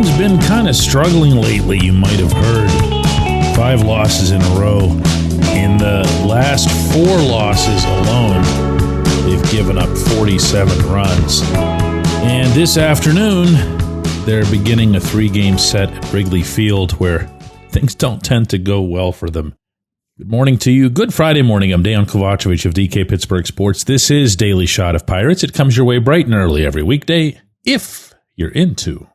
team's been kind of struggling lately, you might have heard. 5 losses in a row. In the last 4 losses alone, they've given up 47 runs. And this afternoon, they're beginning a 3-game set at Wrigley Field where things don't tend to go well for them. Good morning to you. Good Friday morning. I'm Dejan Kovacevic of DK Pittsburgh Sports. This is Daily Shot of Pirates. It comes your way bright and early every weekday if you're into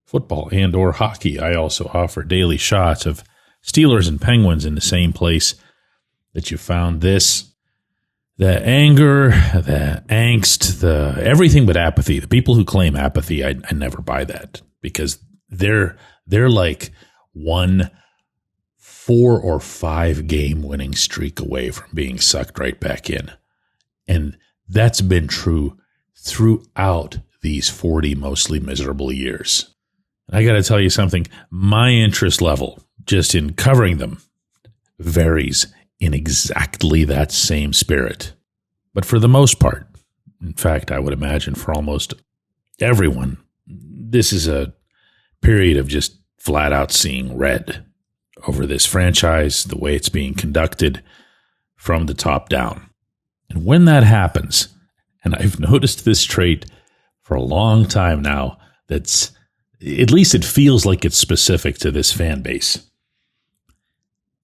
football and or hockey. I also offer daily shots of Steelers and Penguins in the same place that you found this. The anger, the angst, the everything but apathy. The people who claim apathy, I never buy that because they're like 4 or 5 game winning streak away from being sucked right back in. And that's been true throughout these 40 mostly miserable years. I got to tell you something, my interest level just in covering them varies in exactly that same spirit. But for the most part, in fact, I would imagine for almost everyone, this is a period of just flat out seeing red over this franchise, the way it's being conducted from the top down. And when that happens, and I've noticed this trait for a long time now, that's at least it feels like it's specific to this fan base.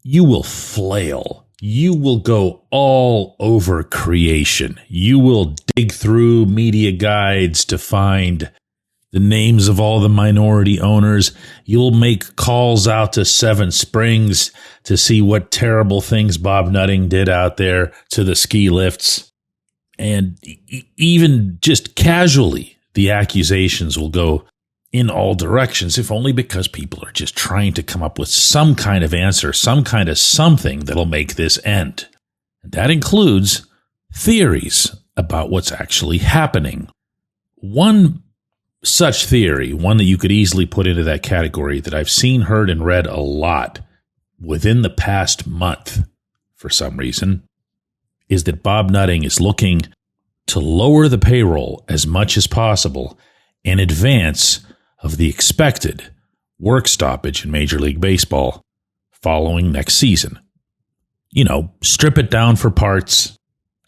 You will flail. You will go all over creation. You will dig through media guides to find the names of all the minority owners. You'll make calls out to Seven Springs to see what terrible things Bob Nutting did out there to the ski lifts. And even just casually, the accusations will go in all directions, if only because people are just trying to come up with some kind of answer, some kind of something that'll make this end. And that includes theories about what's actually happening. One such theory, one that you could easily put into that category that I've seen, heard, and read a lot within the past month for some reason, is that Bob Nutting is looking to lower the payroll as much as possible in advance of the expected work stoppage in Major League Baseball following next season. You know, strip it down for parts,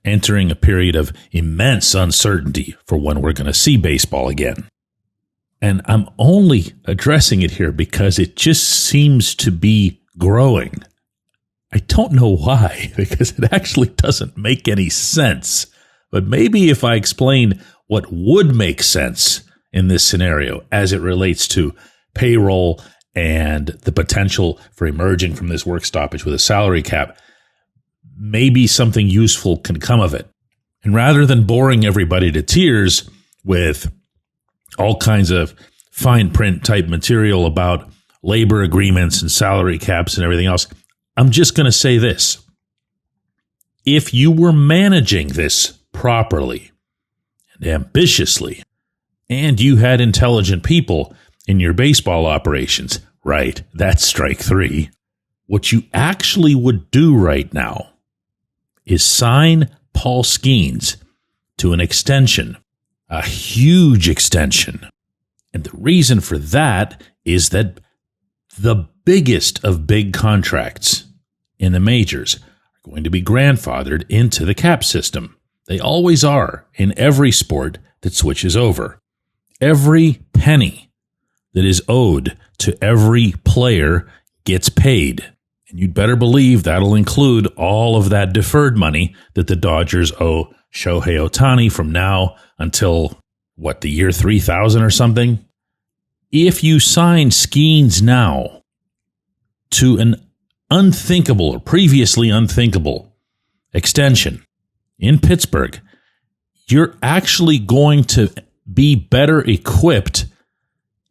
entering a period of immense uncertainty for when we're going to see baseball again. And I'm only addressing it here because it just seems to be growing. I don't know why, because it actually doesn't make any sense. But maybe if I explain what would make sense in this scenario as it relates to payroll and the potential for emerging from this work stoppage with a salary cap, maybe something useful can come of it. And rather than boring everybody to tears with all kinds of fine print type material about labor agreements and salary caps and everything else, I'm just going to say this. If you were managing this properly and ambitiously, and you had intelligent people in your baseball operations, right, that's strike 3, what you actually would do right now is sign Paul Skeens to an extension, a huge extension. And the reason for that is that the biggest of big contracts in the majors are going to be grandfathered into the cap system. They always are in every sport that switches over. Every penny that is owed to every player gets paid. And you'd better believe that'll include all of that deferred money that the Dodgers owe Shohei Ohtani from now until, the year 3000 or something? If you sign Skeens now to an unthinkable or previously unthinkable extension in Pittsburgh, you're actually going to be better equipped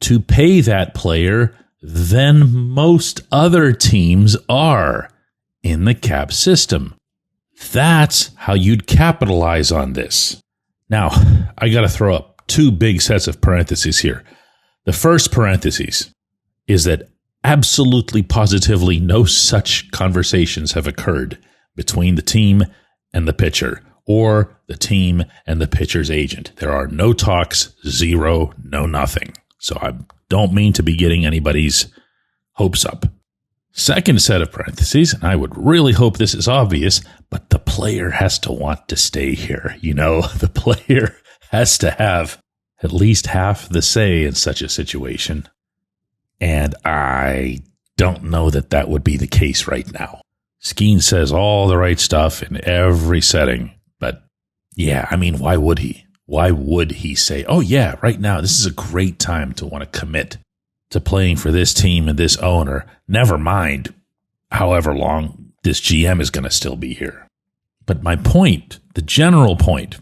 to pay that player than most other teams are in the cap system. That's how you'd capitalize on this. Now, I got to throw up 2 big sets of parentheses here. The first parenthesis is that absolutely positively no such conversations have occurred between the team and the pitcher or the team and the pitcher's agent. There are no talks, zero, no nothing. So I don't mean to be getting anybody's hopes up. Second set of parentheses, and I would really hope this is obvious, but the player has to want to stay here. The player has to have at least half the say in such a situation. And I don't know that would be the case right now. Skeen says all the right stuff in every setting, but yeah, why would he? Why would he say, oh yeah, right now, this is a great time to want to commit to playing for this team and this owner, never mind however long this GM is going to still be here. But my point, the general point,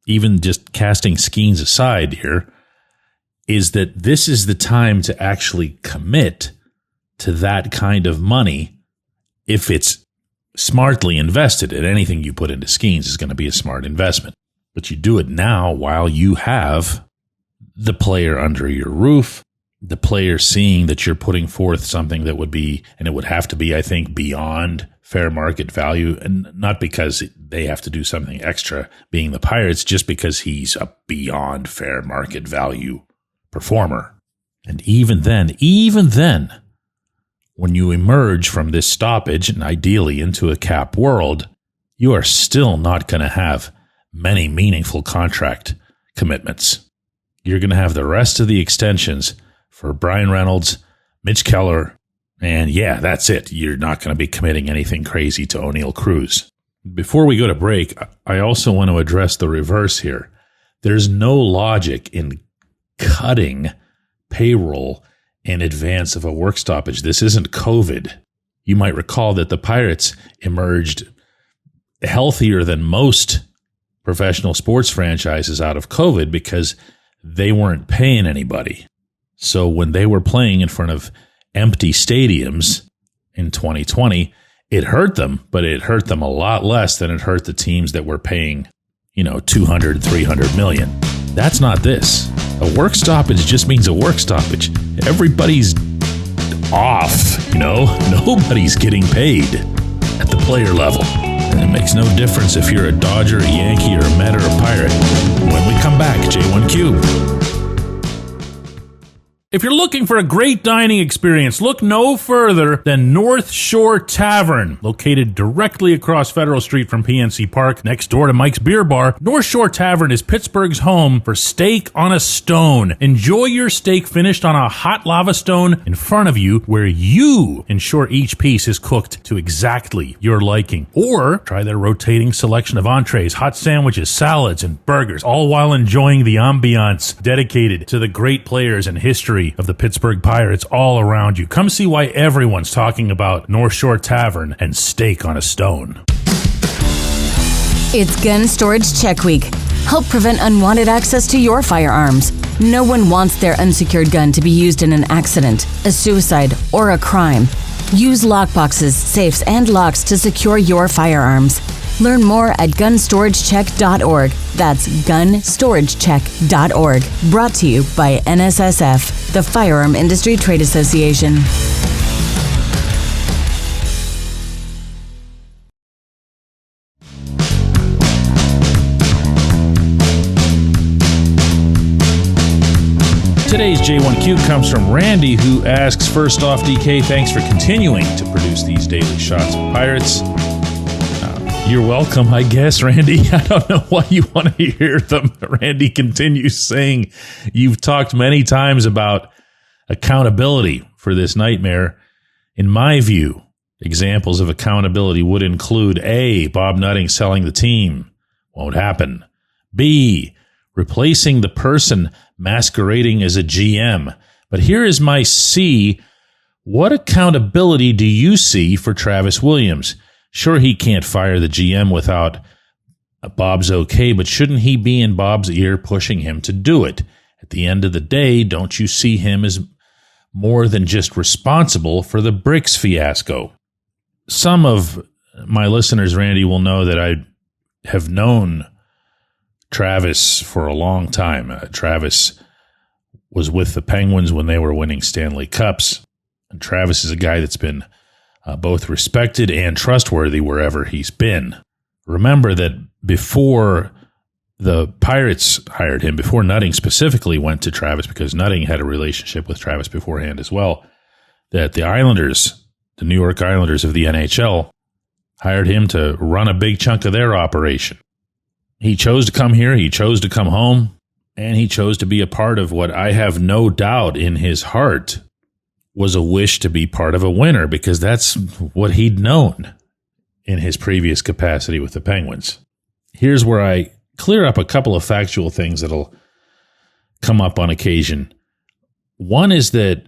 even just casting Skeens aside here, is that this is the time to actually commit to that kind of money if it's smartly invested. And anything you put into Skeens is going to be a smart investment. But you do it now while you have the player under your roof, the player seeing that you're putting forth something that would be, and it would have to be, I think, beyond fair market value, and not because they have to do something extra being the Pirates, just because he's a beyond fair market value performer. And even then, when you emerge from this stoppage and ideally into a cap world, you are still not going to have many meaningful contract commitments. You're going to have the rest of the extensions for Brian Reynolds, Mitch Keller, and yeah, that's it. You're not going to be committing anything crazy to O'Neal Cruz. Before we go to break, I also want to address the reverse here. There's no logic in cutting payroll in advance of a work stoppage. This isn't COVID. You might recall that the Pirates emerged healthier than most professional sports franchises out of COVID because they weren't paying anybody. So when they were playing in front of empty stadiums in 2020, it hurt them, but it hurt them a lot less than it hurt the teams that were paying, 200, 300 million. That's not this. A work stoppage just means a work stoppage. Everybody's off, Nobody's getting paid at the player level. And it makes no difference if you're a Dodger, a Yankee, or a Met, or a Pirate. When we come back, J1Q. If you're looking for a great dining experience, look no further than Northshore Tavern. Located directly across Federal Street from PNC Park, next door to Mike's Beer Bar, Northshore Tavern is Pittsburgh's home for steak on a stone. Enjoy your steak finished on a hot lava stone in front of you, where you ensure each piece is cooked to exactly your liking. Or try their rotating selection of entrees, hot sandwiches, salads, and burgers, all while enjoying the ambiance dedicated to the great players and history of the Pittsburgh Pirates all around you. Come see why everyone's talking about Northshore Tavern and steak on a stone. It's Gun Storage Check Week. Help prevent unwanted access to your firearms. No one wants their unsecured gun to be used in an accident, a suicide, or a crime. Use lockboxes, safes, and locks to secure your firearms. Learn more at gunstoragechek.org. That's gunstoragechek.org. Brought to you by NSSF, the Firearm Industry Trade Association. Today's J1Q comes from Randy, who asks, first off, DK, thanks for continuing to produce these daily shots of Pirates. You're welcome, I guess, Randy. I don't know why you want to hear them. Randy continues saying, you've talked many times about accountability for this nightmare. In my view, examples of accountability would include A, Bob Nutting selling the team. Won't happen. B, replacing the person masquerading as a GM. But here is my C. What accountability do you see for Travis Williams? Sure, he can't fire the GM without Bob's okay, but shouldn't he be in Bob's ear pushing him to do it? At the end of the day, don't you see him as more than just responsible for the Bricks fiasco? Some of my listeners, Randy, will know that I have known Travis for a long time. Travis was with the Penguins when they were winning Stanley Cups. And Travis is a guy that's been both respected and trustworthy wherever he's been. Remember that before the Pirates hired him before Nutting specifically went to Travis, because Nutting had a relationship with Travis beforehand as well, that the Islanders, the New York Islanders of the NHL, hired him to run a big chunk of their operation. He chose to come here, he chose to come home, and he chose to be a part of what I have no doubt in his heart was a wish to be part of a winner, because that's what he'd known in his previous capacity with the Penguins. Here's where I clear up a couple of factual things that'll come up on occasion. One is that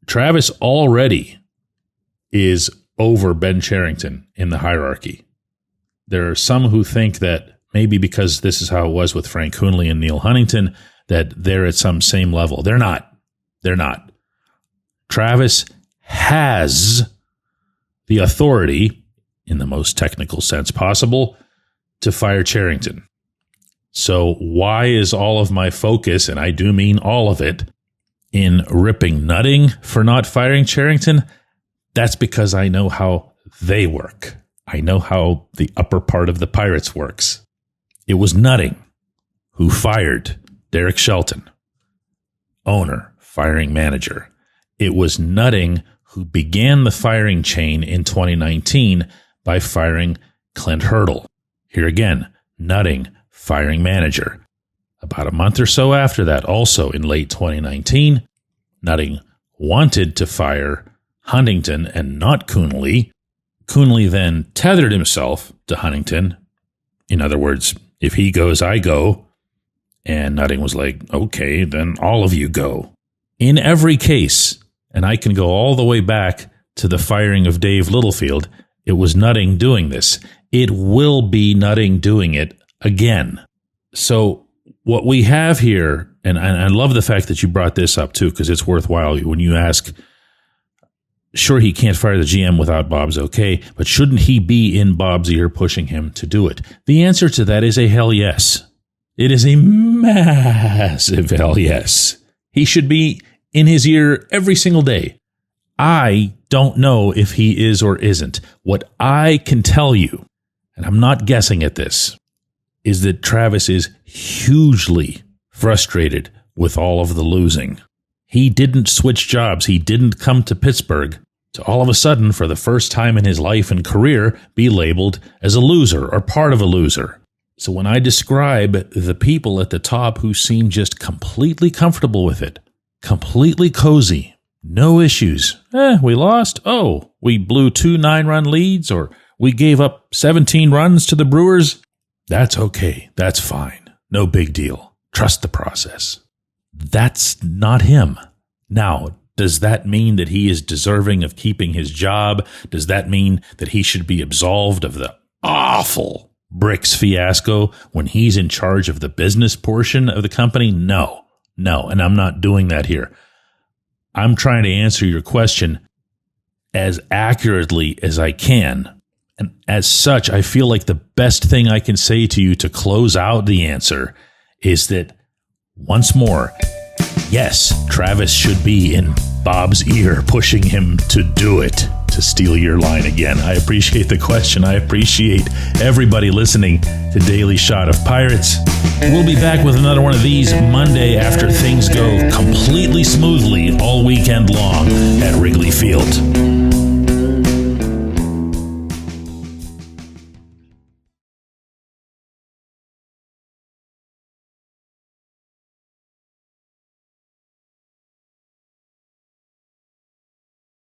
Travis already is over Ben Cherington in the hierarchy. There are some who think that maybe because this is how it was with Frank Coonley and Neil Huntington, that they're at some same level. They're not. They're not. Travis has the authority, in the most technical sense possible, to fire Cherington. So why is all of my focus, and I do mean all of it, in ripping Nutting for not firing Cherington? That's because I know how they work. I know how the upper part of the Pirates works. It was Nutting who fired Derek Shelton, owner, firing manager. It was Nutting who began the firing chain in 2019 by firing Clint Hurdle. Here again, Nutting, firing manager. About a month or so after that, also in late 2019, Nutting wanted to fire Huntington and not Coonley. Coonley then tethered himself to Huntington. In other words, if he goes, I go. And Nutting was like, okay, then all of you go. In every case, and I can go all the way back to the firing of Dave Littlefield, it was Nutting doing this. It will be Nutting doing it again. So what we have here, and I love the fact that you brought this up too, because it's worthwhile when you ask, sure, he can't fire the GM without Bob's okay, but shouldn't he be in Bob's ear pushing him to do it? The answer to that is a hell yes. It is a massive hell yes. He should be in his ear every single day. I don't know if he is or isn't. What I can tell you, and I'm not guessing at this, is that Travis is hugely frustrated with all of the losing. He didn't switch jobs. He didn't come to Pittsburgh to all of a sudden, for the first time in his life and career, be labeled as a loser or part of a loser. So when I describe the people at the top who seem just completely comfortable with it, completely cozy, no issues. We lost. Oh, we blew 2 9-run leads, or we gave up 17 runs to the Brewers. That's okay. That's fine. No big deal. Trust the process. That's not him. Now, does that mean that he is deserving of keeping his job? Does that mean that he should be absolved of the awful Bricks fiasco when he's in charge of the business portion of the company? No, and I'm not doing that here. I'm trying to answer your question as accurately as I can. And as such, I feel like the best thing I can say to you to close out the answer is that, once more, yes, Travis should be in Bob's ear pushing him to do it, to steal your line again. I appreciate the question. I appreciate everybody listening to Daily Shot of Pirates. We'll be back with another one of these Monday after things go completely smoothly all weekend long at Wrigley Field.